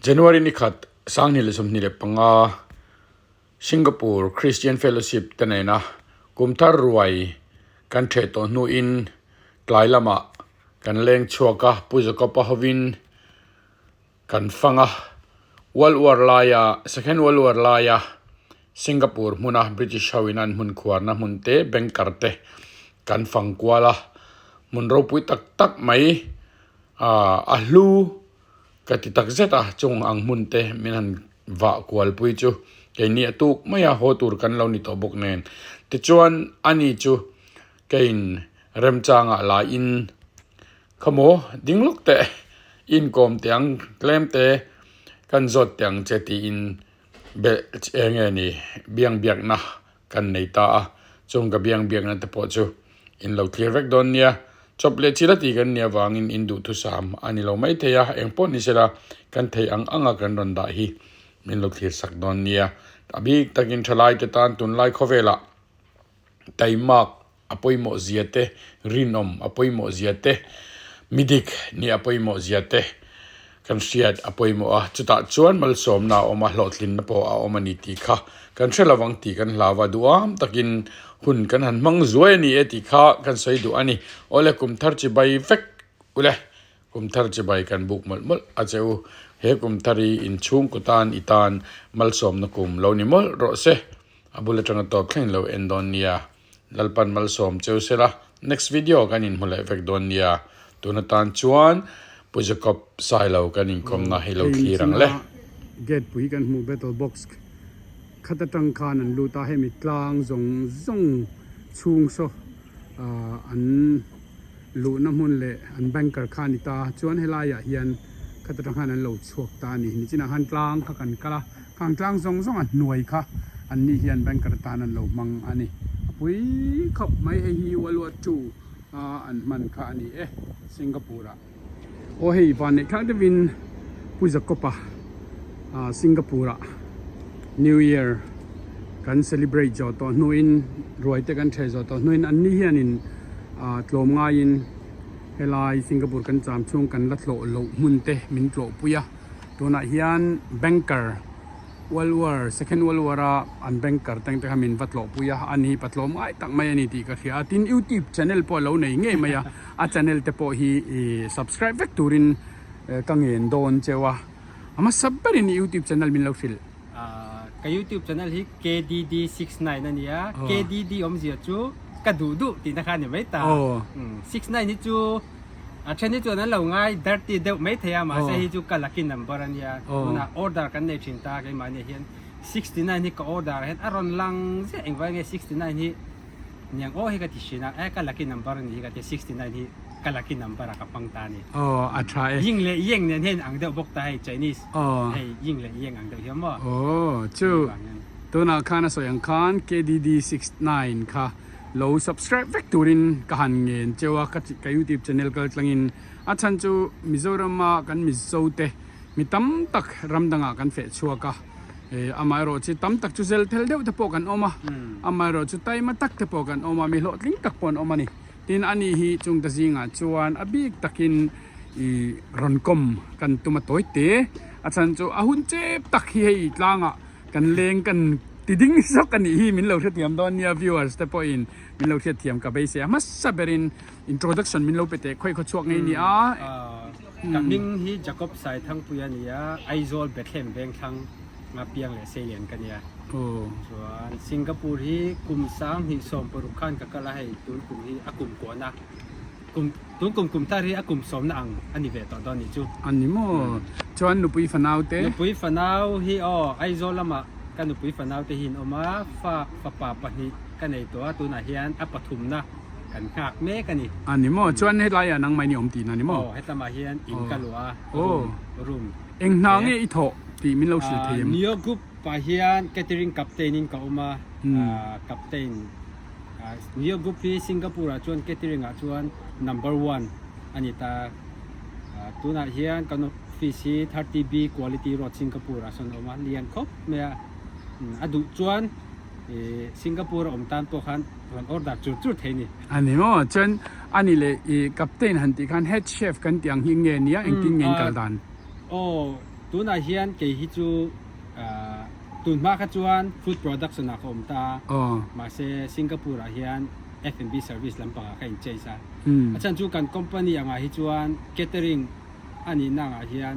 January ni khat sang ni le som ni le panga Singapore Christian Fellowship tanena kumthar ruai kan the to nu in tlai lama kan leng chuaka pujaka pahovin kan fanga World War laya Second World War laya Singapore muna British hawinan mun khuarna munte bengkarte kan fangkwala mun ropui tak tak mai ahlu katitak zeta chung ang munte minan va kwal pui chu ke ni atuk maya hotur kan lo ni to bok nen ti chuan ani chu kein remchanga la in khamo dingluk te in kom tiang klem te kan zot tiang cheti in be enge ni biang biak na kan nei ta chung ka biang biak na te po chu in lo clear vek don nia chople chila ti kan nia wangin indu tu sam ani lo mai theya engpon ni sera kan thei ang anga kan ron da hi min lo thir sak don nia abi takin thalai te tan tun lai khovela taimak apoimo ziate rinom apoimo ziate midik ni apoimo ziate kan siat apoimo chuta chuan mal som na oma hlotlin na po a omani ti kha kan threlawang ti kan lawa duam takin hun kan han mang zuai ni eti kha kan sei du ani ole kum thar chi bai vek ule kum thar chi bai kan buk mal mal a cheu he kum thari in chung kutan itan mal som na kum lo ni mol ro se abule tanga top thleng lo endonia lalpan mal som cheu sela next video kan in mole vek donia tunatan chuan pujakop sailo kan in kom na hilo khirang le get pui kan mu battle box khatatang khan an luta hemi tlang zong zong chung so an lu na mun le an banker khan ita chuan helaya hian khatatang khan an lo chuak ta ni ni china han tlang kha kan kala kang tlang zong zong an nuai kha an ni hian banker tan an lo mang ani pui khop mai hi walwa tu an man kha ani Singapore o hei van ne khang de win pujakopa Singapore New Year kan celebrate jo to nuin roite kan the jo to nuin an ni hian in tlom nga in helai Singapore kan cham chung kan la thlo lo munte min tlo puya to na hian banker World War Second World War an banker tang ta min vatlo puya ani patlom ai tak mai ani ti ka thia tin YouTube channel po lo nei nge maya a channel te po hi subscribe vek turin kangen don chewa ama sabbarin YouTube channel min lo fil ka YouTube channel hi KDD69 ania KDD omzia chu kadudu ti na khan ni mai ta 69 ni chu channel chu na lo ngai dirty de mai thaya ma se hi chu kalaki number ania na order kan nei thin ta kai ma ne hian 69 ni ka order hen aron lang se engwa nge 69 hi nyang o hi ka ti shina kalaki number ni ka ti 69 hi kalaki number ka pang ta ni acha ying le yeng ne hen ang de bok ta hai Chinese hey ying le yeng ang de hiam ma chu to na khana so yang khan KDD69 kha lo subscribe vek turin kahan ngen chewa ka YouTube channel ka tlangin achan chu Mizoram ma kan mizote mi tam tak ramdanga kan fe chuaka amaro chi tam tak chu zel thel deu te po kan oma amaro chu tai ma tak te po kan oma mi lo tling tak pon oma ni tin ani hi chung ta zinga chuan abik takin I ronkom kan tuma toite achan chu ahun che tak hi hei tlanga kan leng kan tiding so kan hi min lo thiam don nia viewers te po in min lo thiam ka be se mas saberin introduction min lo pete khoi kho chuak ngai ni kaming hi Jacob sai thang puya nia Aizol Bethlehem Bank thang nga piang le selian kania chuan Singapore hi kum sang hi som paru khan ka kala hai tun kum hi akum ko na kum tari akum som na ang ani ve to don ni chu ani mo chuan nu pui fanau te nu pui fanau hi Aizol lama kan nu pui fanau te hin oma fa pa pa ni kan nei to tu na hian apathum na kan khak me kan ni ani mo chuan he lai anang mai ni om ti na ni mo hetama hian in kalwa room eng na nge i tho ti min lo sil them neo group pa hian catering captain in ka uma captain neo group hi Singapore chuan catering a chuan number 1 anita tuna hian kan office 30B quality road Singapore son oma lian khop me adu chuan Singapore om tan to khan order chu theini ani mo chen ani le captain han ti khan head chef kan tiang hi nge nia eng tin ngen kal dan ตัวน่ะเฮียนเกี่ยฮิจูตุนมาขจวนฟู้ดโปรดักชั่นนะผมตา อ๋อ มาเซสิงคโปร์เฮียน F&B service ลำปางก็อินเจซ่า อาจารย์จูกันคอมพานีอ่ะฮิจวนแคเตอริงอันนี้น่ะเฮียน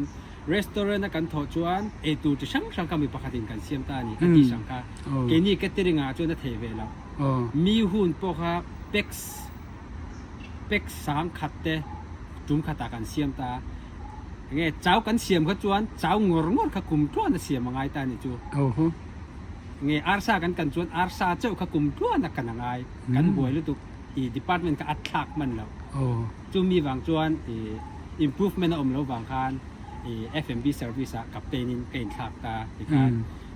รีสตอรานต์กันทอจวนตูจะช่างกันมีปกติกันเสียมตานี่อันที่ช่างค่ะเกนี่แคเตอริงอ่ะจวนเทเวแล้วมีหุ่นพวกค่ะเป็กสามขัดเตจุ่มขัดตากันเสียมตาเงี้ยเจ้ากันเสียมเขาจวนเจ้างงงเขาคุมจวนเสียมมังไงตานี่จูเงี้ยอาร์ซากันจวนอาร์ซาเจ้าเขาคุมจวนกันยังไงกันบ่อยหรือตุกอีดีพาร์ตเมนต์ก็อัดทักมันแล้วจูมีบางจวนimprovement อมเราบางคันF&B service กับเตนินเกินทักตาอีกการ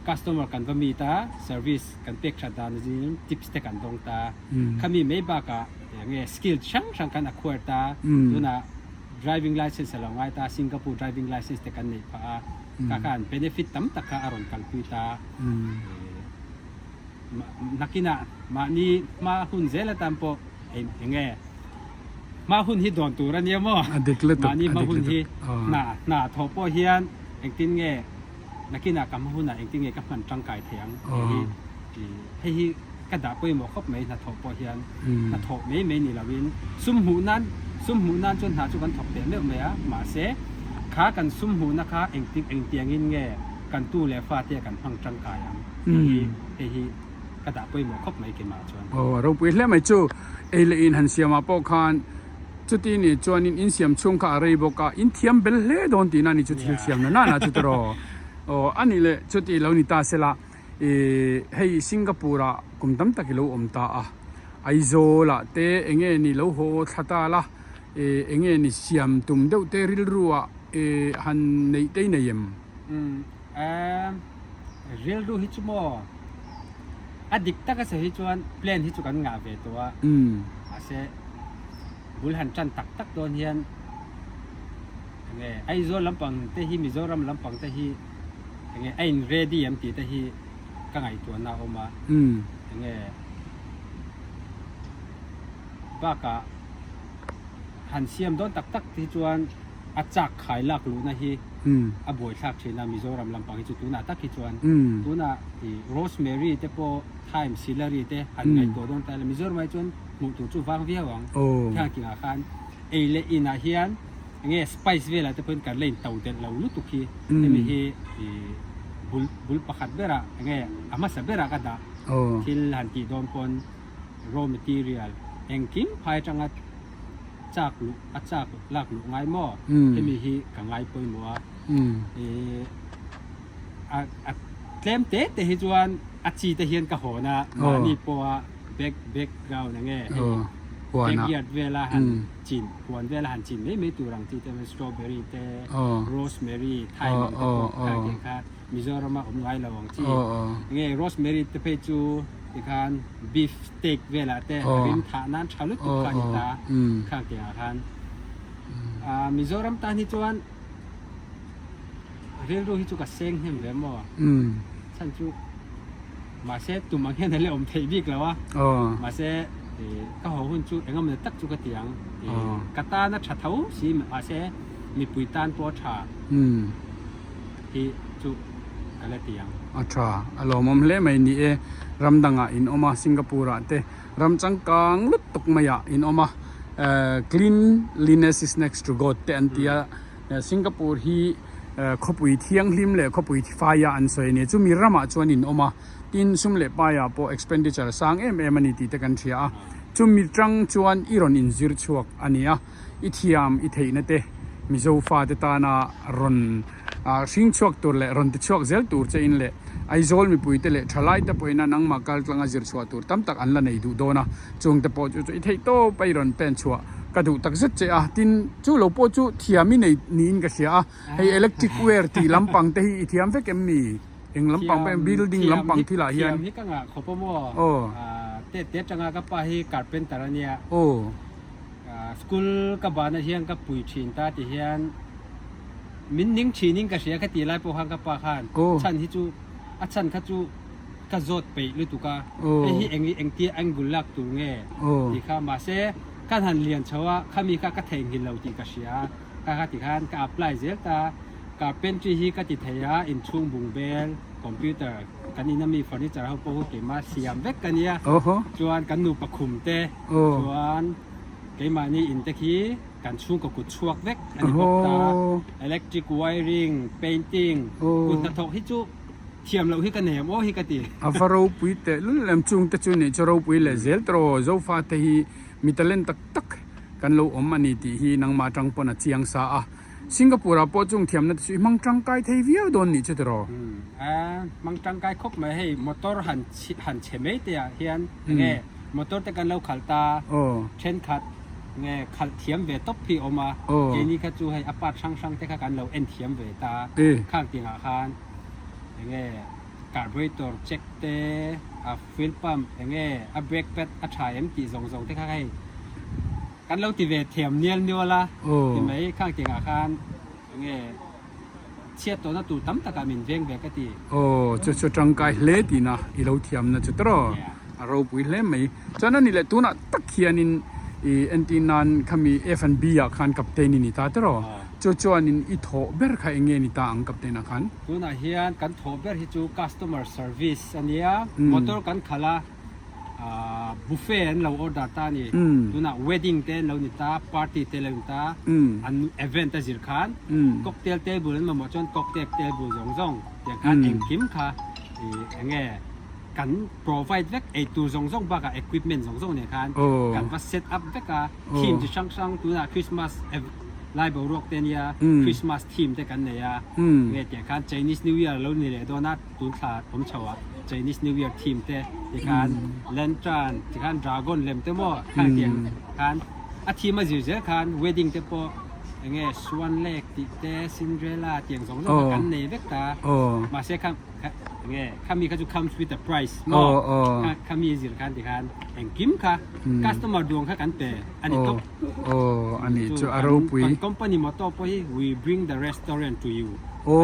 customer กันก็มีตา service กันเป็กชัดตานี่tips เตกันตรงตาเขามีไม่บากะอย่างเงี้ย skill ช่างกัน acquire ตาดูนะ driving license เราไงตา Singapore driving license เตกันนี่พะการ benefit ตั้มตะกะอารมณ์กันคุยตานักกินะมานี่มาหุ่นเซลตัมโปอย่างเงี้ยมาหุ่นที่โดนตัวนี่มั้งมานี่มาหุ่นที่น่าทอปเฮียนเองติงเงี้ยนักกินะกับมาหุ่นน่ะเองติงเงี้ยกับมันจังไก่เถียงให้กระดาษไปหมดครบไหมน่าทอปเฮียนน่าทอไม่นี่ละวินซุ่มหูนั้นจนหาจุกันทอปเตียงเรื่องไหมอ่ะมาเสขากันซุ่มหูนะคะเองติงเองเตียงเงี้ยกันตู้เลฟ้าเตียกันพังจังไก่อ่ะให้กระดาษไปหมดครบไหมเกี่ยมาชวนเราไปเล่นไม่จู่เลอินหันเสียมาปอกคันจุดที่นี่จวนอินเสียมช่วงข้าอะไรบอกว่าอินเทียมเบลเล่โดนตีนั่นนี่จุดที่เสียมนั่นนะจุดรออันนี้เลยจุดที่เรานี่ตาเสละให้สิงคโปร์กุมตั้มตะกิโลตาไอโซละเตเองนี่เราโหทัตาละเองนี่เสียมตุ่มเดาเตริลรัวหันในเตยในยมเรียลดูฮิตมออดิกตะก็เสียฮิจวนเพลนฮิจุกันงาเวตัวอาเซบุลหันจันตักโดนเฮียนไงไอโซลำปังเตฮีมิโซรัมลำปังเตฮีไงไอเรดี้ยัมตีเตฮีก็ไงตัวน่าออกมาไงบ้ากะหันเสียมโดนตักที่จวนอาจักขายลักลูนะฮีบ่อยทักเชนามิโซรัมลำปังฮิจุตัวน่าตักฮิจวนตัวน่าโรสแมรี่เตโปไทม์ซิลลารีเตหันไงตัวโดนแต่ละมิโซรัมไอจวนมุตุจูฟังเวียวังที่กินอาหารเลอินาเฮียนเงี้ยสไปซ์เวลาจะเพิ่นกันเล่นเต่าเด็ดเราลุตุกีมีบุลประคัดเบระเงี้ยอามาสเบระกันดาที่หันที่โดนปน raw material เองกินภายจังจากลุจากลักลุง่ายมั่วที่มีฮีกังไงปนมัวเต็มเตะแต่ฮิจวนอาชีแต่เฮียนกะโหนะมานี่ปัวเบกเราเนี่ยไงเบกเยียดเวลาหันจินหวนเวลาหันจินไม่ตัวรังที่เป็นสตรอเบอรี่แต่โรสแมรี่ไทยมันก็การเกี่ยค่ะมิโซรามาไว้ระวังที่ไงโรสแมรี่จะไปจูที่คันบีฟสเต็กเวลาแต่ริมฐานนั้นชาลุตุกันตาข้างเกี่ยคันมิโซรามตาฮิจวนเรียนรู้ฮิจูกับเซ็งเห็นไหมมั้งฉันจูมาเสตุมาเห็นในเรื่องเทวิกแล้ววะมาเสก็หัวหุ่นจูเองก็มันตักจูกระเตียงกระตานักชาเท้าสิมาเสมีปุยตานปัวชาที่จูกระเตียงชาอารมณ์มันเล่ไม่นี่รำดังอินออกมาสิงคโปร์เตรำจังกังลุดตกมาอินออกมาcleanliness is next to God แต่อันที่สิงคโปร์ฮีขบุยเที่ยงลิมเล่ขบุยไฟอันสวยเนี่ยจูมีรามาจวนินออกมาตินซุมเล่ไปพอ expenditure สร้างมันนี่ตีตะกันเชียจูมีจังจวนอีรอนอินซิร์ชวกอันนี้อิทยามอิเทนเตมิโซฟาเตตานารอนชิงชวกตัวเล่รอนติชวกเซลตัวเจอินเล่ไอโซลมีปุยเตเล่ทลายตะปุยนั่นนังมากัลกลางซิร์ชวกตัวตั้มตักอันละในดูโดนะจงตะปอจูอิเทโตไปรอนเป็นชัวกระดูตักเจตินจูโลโปจูเทียมิในนี้ก็เสียให้อิเล็กทริกเวร์ที่ลำปังเตฮีเทียมเฟกเอ็มมีเองลำปังเป็นบิลดิ้งลำปังที่ละเฮียนที่กังขบมัวเตะจังกับไปการเป็นตระเนี่ยสกุลกับบ้านเฮียนกับปุยชินตาที่เฮียนมินนิ่งชินิ่งก็เสียแค่ตีไล่พวกฮังกับปาขันฉันที่จูฉันข้าจูก็โจดไปหรือตุกาไอ้ที่เองที่อังกุลักตัวเงี้ยที่ข้ามาเสการหันเรียนชัวข้ามีข้าก็แทงหินเราตีก็เสียข้าที่ขันก็อัพไลเซลตา การเป็นจีฮีก็ติดเทียอินช่วงบุงเบลคอมพิวเตอร์กันนี่นั่นมีเฟอร์นิเจอร์เขาพูดเกี่ยมาเสียมเวกกันเนี่ย โอ้โห จวนกันหนูประคุมเตะ โอ้ จวนเกี่ยมานี่อินเตคีกันช่วงกับกุดชวกเวกอัน โอ้ นี้ โห บอกตา electric wiring painting โอ้ กุดตะทกฮิจุเทียมเราฮิกันเนี่ยโอ้ฮิกันตี อาฟาราวปุยเตลุลมจุงตะจุนี่จราวปุยเลเซลตรอโซฟาเตฮีมิตเลนตักตักกันโลอมมันนี่ตีฮีนังมาจังปนเจียงสาสิงคโปร์ปอจุงเทียมนัดสุมังจังไกเทวิโดนนี่จุดรอ มังจังกายคบมาให้มอเตอร์หันเฉมเตียเฮียนเงี้ยมอเตอร์แต่กันเราขัลตา โอ้ เช่นขัดเงี้ยขัดเทียมเวตบพีออกมา โอ้ เจนี่ก็จูให้อปาร์ช่างแต่กันเราเอ็นเทียมเวตา เอ๊ะ ข้างเตียงอาคารเงี้ยการบริตรเช็คเตฟิลปั๊มเงี้ยเบรกแพดฉายตีส่งแต่ข้างให้กันเราตีเวเทียมเนียนเดียวละ โอ้ เห็นไหมข้างเตียงอาคารเงี้ยเชียตัวนั้นตูตั้มตะการมินเวงเวกตี โอ้จุดจังไกเลตีนะอีเราเทียมนะจุดรอเราปุยเลมไหมฉะนั้นนี่แหละตัวน่ะตักเขียนินเอ็นตีนันขมี F&B อ่ะคันกับเตนินี่ตาตรอจวนนินอีโถเบอร์ใครเงี้ยนี่ตาอังกับเตนะคัน ตัวน่ะเฮียนกันโทรเบอร์ที่จู customer service อันเนี้ยมอเตอร์กันขลาบุฟเฟ่ต์เราออเดอร์ตานี่ตัวน่ะ wedding เต้เรานี่ตา party เต้เรานี่ตาอัน event ตาจิรคัน cocktail table นั่นมาจน cocktail table ส่งอย่างการเอ็งคิมค่ะเงี้ยกัน provide เวกไอตัวส่งบ้ากับ equipment ส่งเนี่ยคันกันว่า set up เวกกับทีมจะช่างตัวน่ะ Christmas ไลฟ์บล็อกเตนี่ย Christmas team แต่กันเนี่ยเนี่ยแต่การ Chinese New Year เราเนี่ยตัวน่ะตุนขาดผมชอบ Chinese New Year team แต่การเลนจานแต่การ Dragon เล่มเต็มหมดการเตียงการอาทีมาอยู่เจอการ Wedding เต็มพออย่างเงี้ย Swan Lake ติเต Cinderella เตียงสองกันเนี่ยเวกตามาเสียคำเงี้ยคำมีก็จะ comes with the price หมดคำมีสินค้าที่การแห่งกิมค่ะ customer ดวงค่ะกันแต่อันนี้ก็ โอ้อันนี้จะอารมณ์ปุย company มาต่อไป we bring the restaurant to you โอ้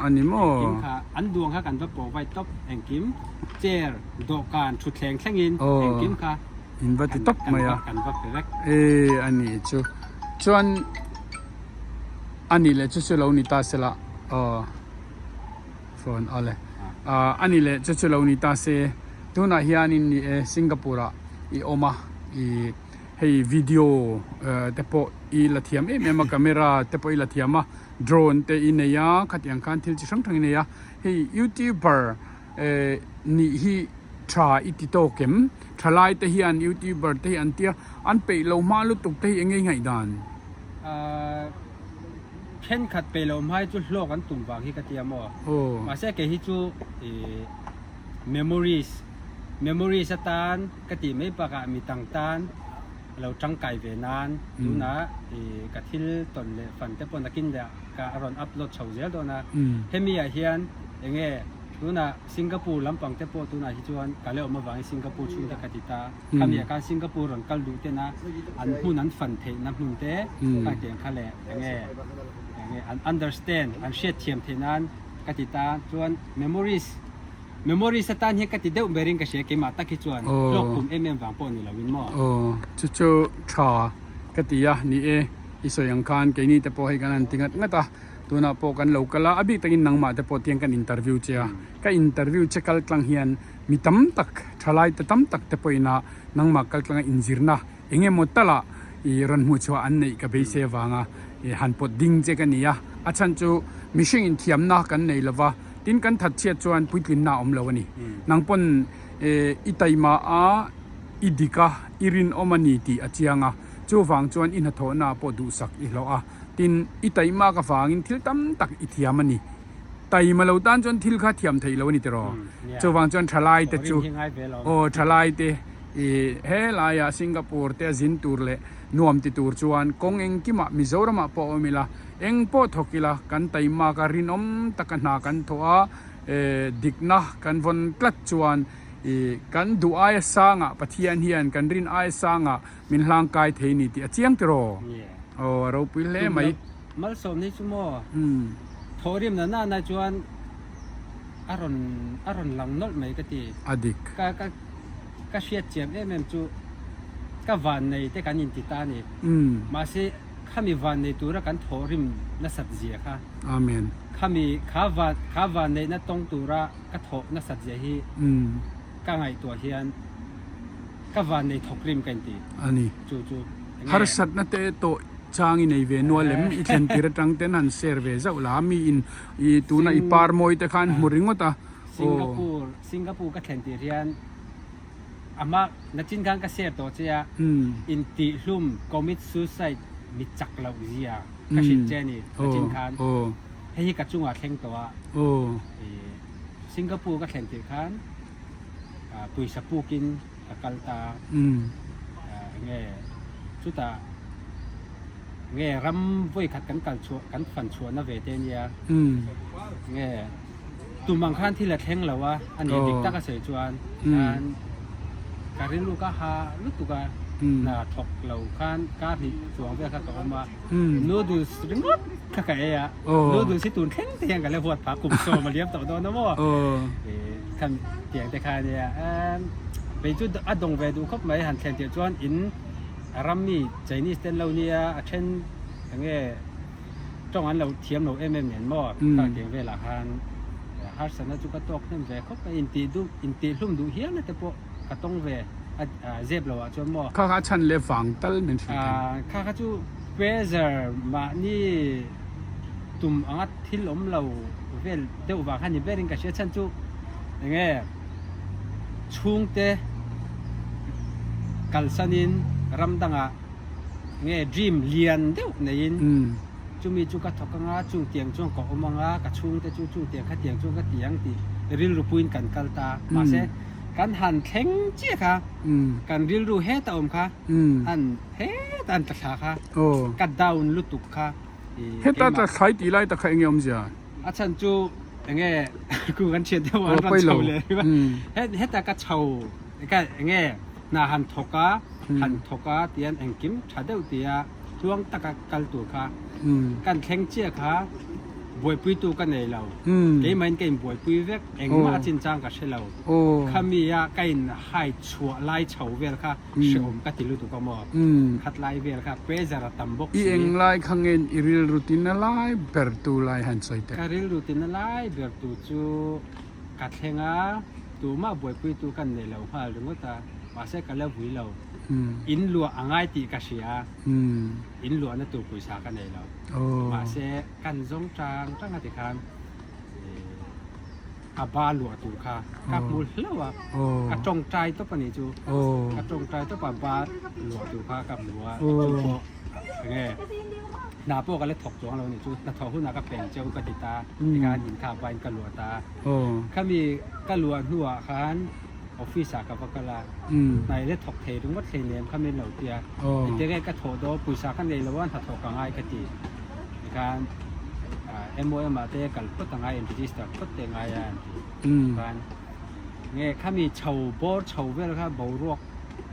อันนี้มั้ กิมค่ะอันดวงค่ะกันจะบอกไว้ท็อปแห่งกิมเจอดอกการชุดแข่งแข่งอินแห่งกิมค่ะ อินวัตถุตบมาอ่ะ กันว่าเป็นแรก อันนี้ชวนอันนี้เลยจะเรานี่ตาเสละโฟนอะไรอันนี้เลยจะเรานี่ตาเสตัวน่ะเฮียนินนี่สิงคโปร์อีโอมาอีให้วิดีโอแต่พออีละเทียมเมื่อมาคาเมราแต่พออีละเทียมโดรนแต่อีเนียขัดยังการที่จะช่างทางเนียให้ยูทูบเบอร์นี่ฮีทราอิติโตเข็มทลายแต่เฮียนยูทูบเบอร์แต่อันเตียอันไปเรามาลุตุกแต่ยังไงดานเช่นขัดไปเราไม่จุดโลกันตุ่มบางที่กระเทียมมาเสียแก่ที่จู memories ตานกติไม่ปากามีต่างตานเราจังไก่เวนานดูนะกะทิลตนเลยฝันแต่ปนตะกินเดียกะอารอนอัพโหลดเฉาเสียตัวนะเฮมีอาเฮียนอย่างเงี้ยดูนะสิงคโปร์ลำปังแต่ปนตัวนะที่จวนกะเลยออกมาว่าสิงคโปร์ช่วยตะกติตาคำนี้การสิงคโปร์รอนกัลดูเตนะอันผู้นั้นฝันเทนับนุ่นเตะกะเตียงคะแหละอย่างเงี้ยอัน understand อันเชียเทียมเทนั้นกติตาจวน memories สตานเฮกติเดวเบริงกะเชเกมาตะคิจวนโลกคุมวางปอนนี่ละวินมอจู่ชากติยานี่อิสยังคานแกนี่แต่พอให้กันติงัดงัดตัวน่ะพอกันเรากะลาอบิตักินนังมาแต่พอเตียงกันอินเตอร์วิวเจียก็อินเตอร์วิวเช็คกัลกลางเฮียนมีตั้มตักทลายแต่ตั้มตักแต่พออินะนังมากัลกลางอินซิร์นะเองหมดตละอีรันหัวชัวอันนี้กับเบสเซวางหันปดดิ้งเจกันนี่อาจารย์จู่มิชิงอินเทียมนักกันในละว่าดินกันทัดเชียจวนพุทธินนาอมลาวนี่นางปนอิตัยมาอิดิกาอิรินอมานีตีอาเจียงจู่ฟังจวนอินทโทนาปดูสักอีโลดินอิตัยมากฟังอินทิลตั้มตักอิทิยามันนี่ไตมาเราตันจนทิลข้าเทียมไทยลาวนี่ตรอจู่ฟังจวนทลายแต่จู่ทลายแต่เฮลายาสิงคโปร์แต่จินตูร์เล่นวมติตูร์จวนกงเองกิมามิโซรามาปอมิลาเองปอทกิลากันไตมาการินอมตะกันนากันทัวดิกนะกันวนกลัดจวนกันดูไอสางะปะเทียนเฮียนกันรินไอสางะมินหลังกายเทนิติเจียงตรอเราไปเล่ไหมมัลสมนี่ชั่วโมงโทริมนั่นน่ะจวนอารอนหลังนอดไหมกติอดิกก็เชียเจียมเอ็มจูก็วันในแต่การยินติตานี่มาสิ ข้ามีวันในตัวกันโถริมนัสัตเจียค่ะ อาเมน ข้ามีข้าวันในนัตรงตัวก็โถนัสัตเจียฮีก็ไงตัวเฮียนก็วันในถกริมกันตี อันนี้ จู่ ฮาร์สัตนั่นเตโตจางอินไอเวนัวเลมอีเทนติระตังเตนันเซอร์เวซ่าลามีอินอีตัวน่ะอีปาร์มอยแต่ขันมุริงวตา สิงคโปร์ก็แทนตีเรียนอามานัดจินกันก็เสียตัวเจ้าอินติลุ่มคอมมิตซูไซด์มิจักเราเสียก็ชินเจนี่นัดจินกันให้กัดจุงว่าแข่งตัวสิงคโปร์ก็แทนตีขันปุยสปูกินกัลตาเงี้ยชุดตาเงี้ยรำวุ่ยขัดกันกันฝันชวนนะเวเตเนียเงี้ยตุ่มบางขั้นที่ละแข่งแล้วว่าอันนี้เด็กตากระเสยจวนการเรียนรู้ก็หาลุตุกาน่าถกเหล่าขั้นก้าผิดสวงเพื่อข้าต่อมาโน้ดูสริงดข้าไก่อะโน้ดูสิตุนแข่งเตียงกันเลยหัวผากลุ่มโซมาเลี้ยงต่อโดนนะมั่วคำเตียงแต่ใครเนี่ยไปจุดอดงเวดูครบไหมหันแข่งเตียจวนอินรัมมี่ใจนี่สเตนเราเนี่ยเช่นอย่างเงี้ยจ้องอันเราเทียมเราเอ็มเหมือนหม้อต่างเตียงเวลาหันฮาร์สันจุกตอกนั่นเวครบไปอินตีลุ่มดูเฮียนะแต่พวกกระต้องเวเจ็บเราจนหม้อข้าฉันเลยฝังตัลเหมือนกันข้าจูเวเซอร์มานี่ตุ่มอัดที่ล้มเราเวลเดี๋ยวว่าขันนี่เวริงกับเชื่อฉันจูอย่างเงี้ยช่วงเตะกัลสันินรำดังอ่ะเงี้ยดรีมเลียนเดี๋ยวในยินจุมีจุกทอกงาจุงเตียงจุงเกาะมังอ่ะกับช่วงเตะจุงเตียงขัดเตียงจุงขัดเตียงตีริลรูปุยนกันกัลตามาเสการหันแข็งเจี๊ยค่ะการริลรูเฮตอมค่ะอันเฮตอันตะขาค่ะกัดดาวน์ลุตุกค่ะเฮตตะใครตีไล่ตะใครเงี้ยมเสียอาจารย์จูอย่างเงี้ยกูกันเชียร์เดี๋ยววันเช้าเลยว่าเฮตตะกัดเช้าก็อย่างเงี้ยน่าหันทกาเตียนเอ็งกิมชาเดวเตียช่วงตะกัลตัวค่ะการแข่งเจี๊ยค่ะบวยปุยตัวกันในเราเกมมันเกมบวยปุยเวกเอ็งมาจินจังกับเชลเราขามีอะกันให้ชัวไล่เฉาเวลค่ะเชื่อมกัติลุตัวก็มอขัดไล่เวลค่ะเปซาร์ตัมบกอีเอ็งไล่ขังเงินอีริลรูตินไล่เปิดตัวไล่หันใส่เตะการิลรูตินไล่เปิดตัวจูกัดแข่งอ่ะตัวมาบวยปุยตัวกันในเราค่ะหรือว่าตามาเสกกันแล้วหุยเราอินลัวอ่างไอตีกัชยาอินลัวนั่นตัวกุยสากันในเรามาเสกกันจงจางจังหัดคันอาบาลัวตัวค่ะกับมูลแล้วอ่ะกระจงใจตัวปนิจูกระจงใจตัวปบาลัวตัวค่ะกับลัวจูโปเงี้ยนาพวกกันเลยถกตัวเราเนี่ยจูนาทอหุ่นนาก็เป็นเจ้ากติตาในการหินขาใบกระลัวตาข้ามีกระลัวหัวคันออฟฟิศกับพกลาในเรื่องถกเทถึงวัดเทเนียมข้ามีเหล่าเตียเด็กก็โถโดปุยสากันเลยแล้วว่าถ้าถกง่ายก็ตีในการMOM มาเตะกันก็ต่างง่ายเอ็นจีสต์ก็ต่างง่ายการเงี้ยข้ามีชาวบอร์ชาวเวลค่ะบอร์รอก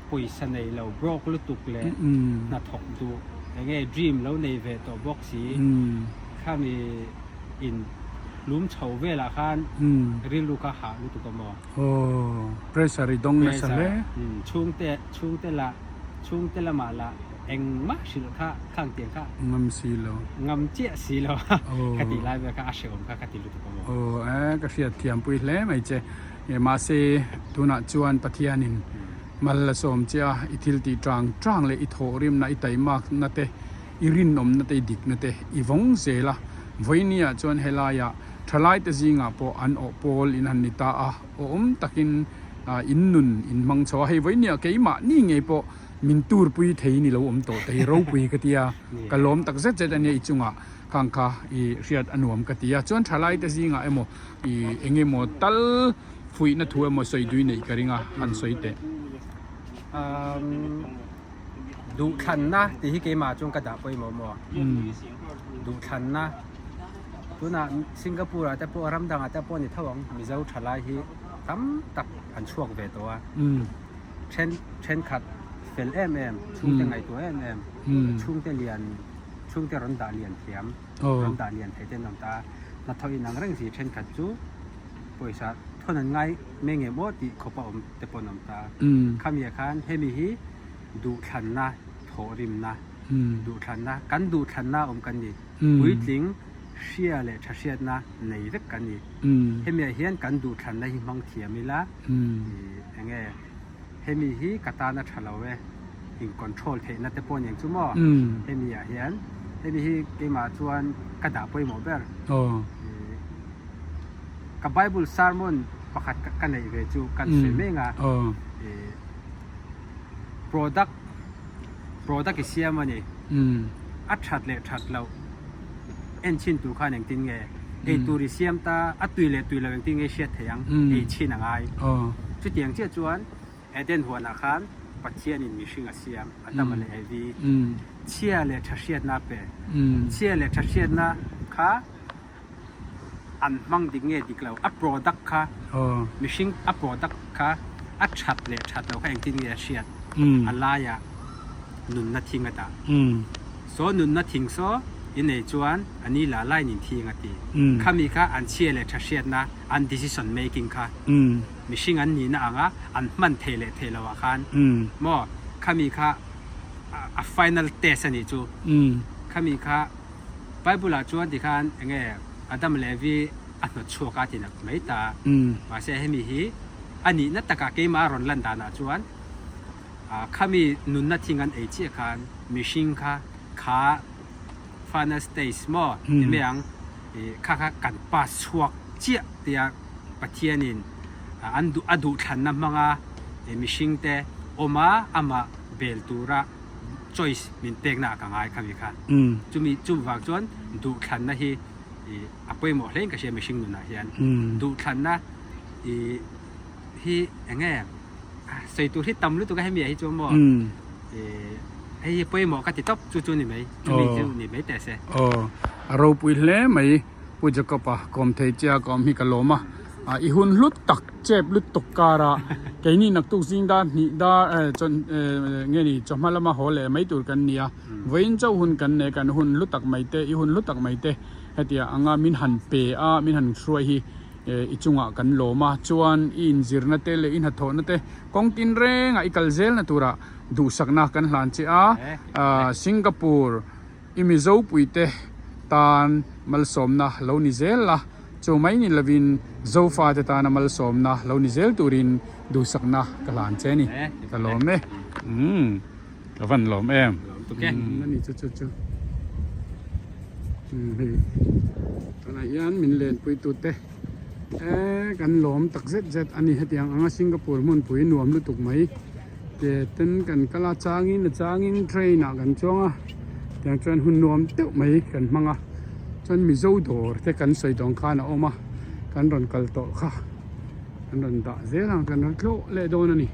ปุยสนในเราบล็อกลุตุกเลยน่าถกดูอย่างเงี้ยดรีมแล้วในเวทตัวบ็อกซี่ข้ามีอินลุ้มเฉาเวลาคันริลูกาหาลุตุกมอเพรสริดงนะสเลยช่วงเตละมาละเอ็งมาสิลค่ะข้างเตียงค่ะงำสีโลงำเจี๊ยสีโลคติไลฟ์ค่ะอาเชอมค่ะคติลุตุกมอก็เสียเทียมปุยเล่ไม่เจมาเซตุนัจวนปะเทียนินมัลละสมเจ้าอิทิลตีตรังเลยอิโถริมนะอิไตมากนั่นเตอิรินนมนั่นเตดิกนั่นเตอีวงเซละวันนี้จวนเฮลายะทลายแต่จิงอ่ะพออันอปอลอินหันนิตาอ่ะตักินอินนุนอินมังชอให้วันนี้เกี่ยมานี่ไงพอมินตูร์ปุยเทนี่เราโตแต่เราปุยกติยากะล้มตักเสร็จจะเนี่ยอิจุงอ่ะข้างข้าอีเรียดอันวมกติยาจวนทลายแต่จิงอ่ะโมอีเองโมตัลฟุยนัทัวโมสวยดุยเนี่ยกริงอ่ะหันสวยเตดูขันนะที่เกี่ยมาจงกระดาษไปหมอดูขันนะตัวน่ะสิงคโปร์แต่พวกรำดังแต่พวกนี่ท้องมีเจ้าชลายที่ตั้มตักอันช่วงเวตัวเช่นขัดเฟลช่วงแต่ไงตัวช่วงแต่เรียนช่วงแต่รันดาเรียนเทียมรันดาเรียนไทยเต้นน้ำตานัทวินังเรื่องสิเช่นขัดจูบริษัทเท่านั้นไงไม่เงี้ยบ่ติขบปมแต่ปนน้ำตาคำเยคันเฮมิฮิดูขันนะโถริมนะ ดูทันนะกันดูทันนะกันนี่ปุยลิงเชียเลยชัดเชียนะในเวกันนี่เฮมีเฮียนกันดูทันนะหิมังเทียมิละยังไงเฮมีฮีกตานะชะลาเวหิงคอนโทรลเทนัตเตปอนอย่างจุมอเฮมีเฮียนเฮมีฮีเกมาชวนกระดาษไปหมดเบอร์กับไบเบิลซาร์มอนประคัดกันในเวจูกันสวยเมงอ่ะproduct เสียมันนี่อัดชัดเลยชัดเราเอ็นชินตัวข้าอย่างติงเงไอตัวริเซียมตาอัดตุยเลยอย่างติงเงเชียเทียงไอชินอะไรจุดอย่างเจ้าจวนเอเดนหัวหน้าขันปัจเจียนินมีชิงอาเซียมอัตมาเลยไอวีเชียเลยชัดเชียนาเปเชียเลยชัดเชียนาค่ะอันมั่งดิ่งเงดิกเราอัด product ค่ะมีชิงอัด product ค่ะอัดชัดเลยชัดเราข้าอย่างติงเงเชียอะไรอะนุนนัดทิ้งอ่ะตาโซนุนนัดทิ้งโซอินเอจวนอันนี้ละไล่นินทิ้งอ่ะตีข้ามีค่ะอันเชียร์เลยชัดเชียร์นะอัน decision making ค่ะมิชิงอันนี้นะอ่ะอันมันเทเลวะคันมอข้ามีค่ะfinal test อันนี้จูข้ามีค่ะไบเบิลจวนที่คันยังไงอาดัมเลวีอันนั้นชัวร์กันที่นักไม่ตาว่าเสียให้มีฮีอันนี้นัดตะกะเกมารอนลันดานะจวนข้ามีนุนนัดทิ้งกันเอเจียคันมิชิงค่ะข้าฟานาสเตย์มอที่เมียงข้ากันปัสสวกเจียเดียปัจเจียนินอันดูทันน้ำมังมิชิงเตอมาอามาเบลตูระจอยส์มินเตกนากังไงข้ามีค่ะจุ่มวางจวนดูทันนะฮีอาไปหมดเล่นกับเชียมิชิงนุนนะเฮียนดูทันนะฮียังไงใส่ตัวที่ตำหรือตัวก็ให้เมียให้จวมบ่ให้ไปหมอก็ติดต๊อบจู่ๆนี่ไหมจู่ๆนี่ไหมแต่เสียเราปุยเล่ไหมปุยจะก็ปะกอมเทเจียกอมฮิกะโลมาอีหุ่นลุดตักเจ็บลุดตกการะแกนี่นักตุกซิงดานี่ดาจนเงี้ยนี่จอมาละมาหอเลยไม่ตัวกันเนี่ยวัยเจ้าหุ่นกันเนี่ยกันหุ่นลุดตักไม่เตอีหุ่นลุดตักไม่เตเฮียอ่างมินหันเปมินหันช่วยฮีอีจุงะกันโลมาจวนอินจิรนัตเตเลอินหัดโถนัตเตกองตินเรงอีกัลเซลนัตุระดูสักนักกันหลานเจ้าสิงคโปร์อิมิโซปุยเตตานมัลสมนะลาวนิเซลละโจไม่นิลวินโซฟาเตตานมัลสมนะลาวนิเซลตูรินดูสักนักกันหลานเจนี่กันลมเกันฟันลมนั่นนี่จุตตอนนี้ยันมินเลนปุยตุเตกันหลอมตักเซ็ตอันนี้เหตุอย่างสิงคโปร์มันปุยนวมลุตุกไหมเจตันกันกลาจางินเทรนกันจ้องอย่างจนหุ่นนวมเต้าไหมกันมังจนมีโจดอร์แต่กันใส่ดองข้านะออกมากันรอนกัลโตค่ะกันรอนด่าเจ้ากันรอนโคเล่โดนนี่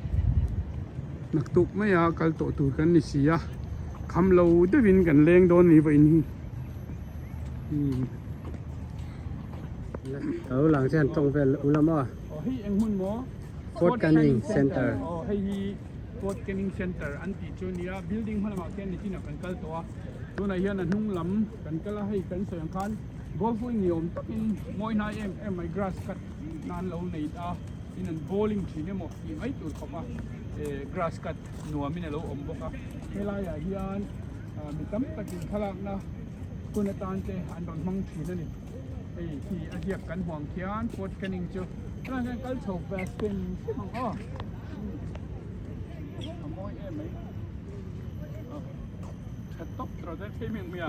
นักตุกไม่อยากกัลโตตูกันนี่สิยะคำเราได้วินกันเลี้ยงโดนนี่ไปนี่หลังเช่นตรงเป็นอุลามะให้เอ็งหุ่นหมอโคดกันนิ่งเซ็นเตอร์ให้โคดกันนิ่งเซ็นเตอร์อันที่จูเนียบิลดิ้งหุ่นมาแค่นี้ที่นักกันกัลตัวไหนเฮียนั่นหุ่นล้ำกันกัลให้กันเสียงคันกอล์ฟวิ่งยอมกินมวยนายไม่กราสกัดนานเราในตาที่นั่นโบลิ่งที่เนี่ยหมดที่ไม่ตัวเขาป่ะกราสกัดหนัวมินเราอมบกเวลาอย่างเฮียนมีตั้มตะกินพลังนะคุณตาเจอันโดนมังที่นั่นนี่ที่อาเจียบกันห่วงเขียนโคตรกันนิ่งจูนั่นกันก็โฉบแบบเป็นของขโมยไหมชัดตบเราได้เพียงเมีย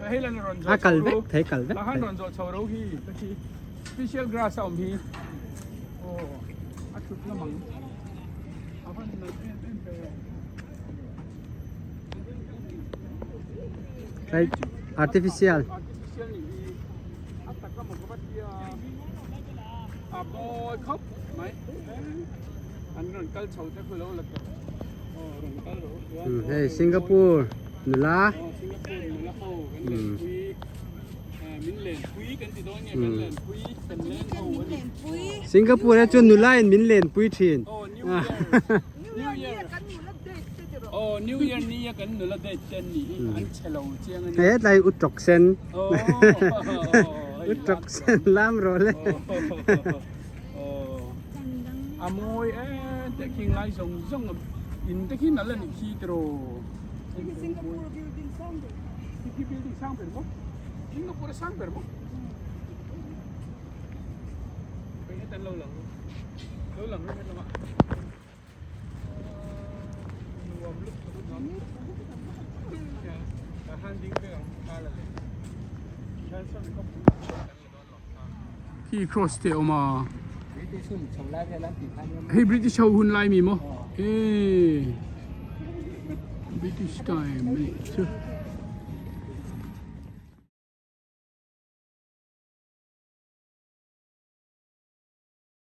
ให้เล่นรอนโจกัลเวกเทกัลเวกแล้วให้รอนโจชาวโรฮีตะกี้ special grass อมฮีโอ้อัดชุดละมั้งเอาพันธุ์เป็นใช่ artificial นี่อัตตะก็มันก็ว่าที่บอยครับไหมอันนั้นกัลโฉแต่คือเราละกันรอนกัลโเฮ้สิงคโปร์นี่ละสิงคโปร์นี่ละเขากันเลยคุยมินเลนคุยกันที่โดนเนี่ยมินเลนคุยเป็นเลนเขาสิงคโปร์นะจนนี่ละมินเลนปุยทีนNew Year New Yearนี่กันหนูละเด็ดเจนนี่อันเชลล์เจียงอันนี้ไล่อุตรกเซนอุตรกเซนล้ำรอเลยอามวยแต่คิงไล่ส่ง in the kin alan ki tro Singapore building someday. ki building sang per mo Singapore sang per moไปให้ตันlâu lần hết rồi ạ khi cross te oma hey British how hun lai mi mo hey British time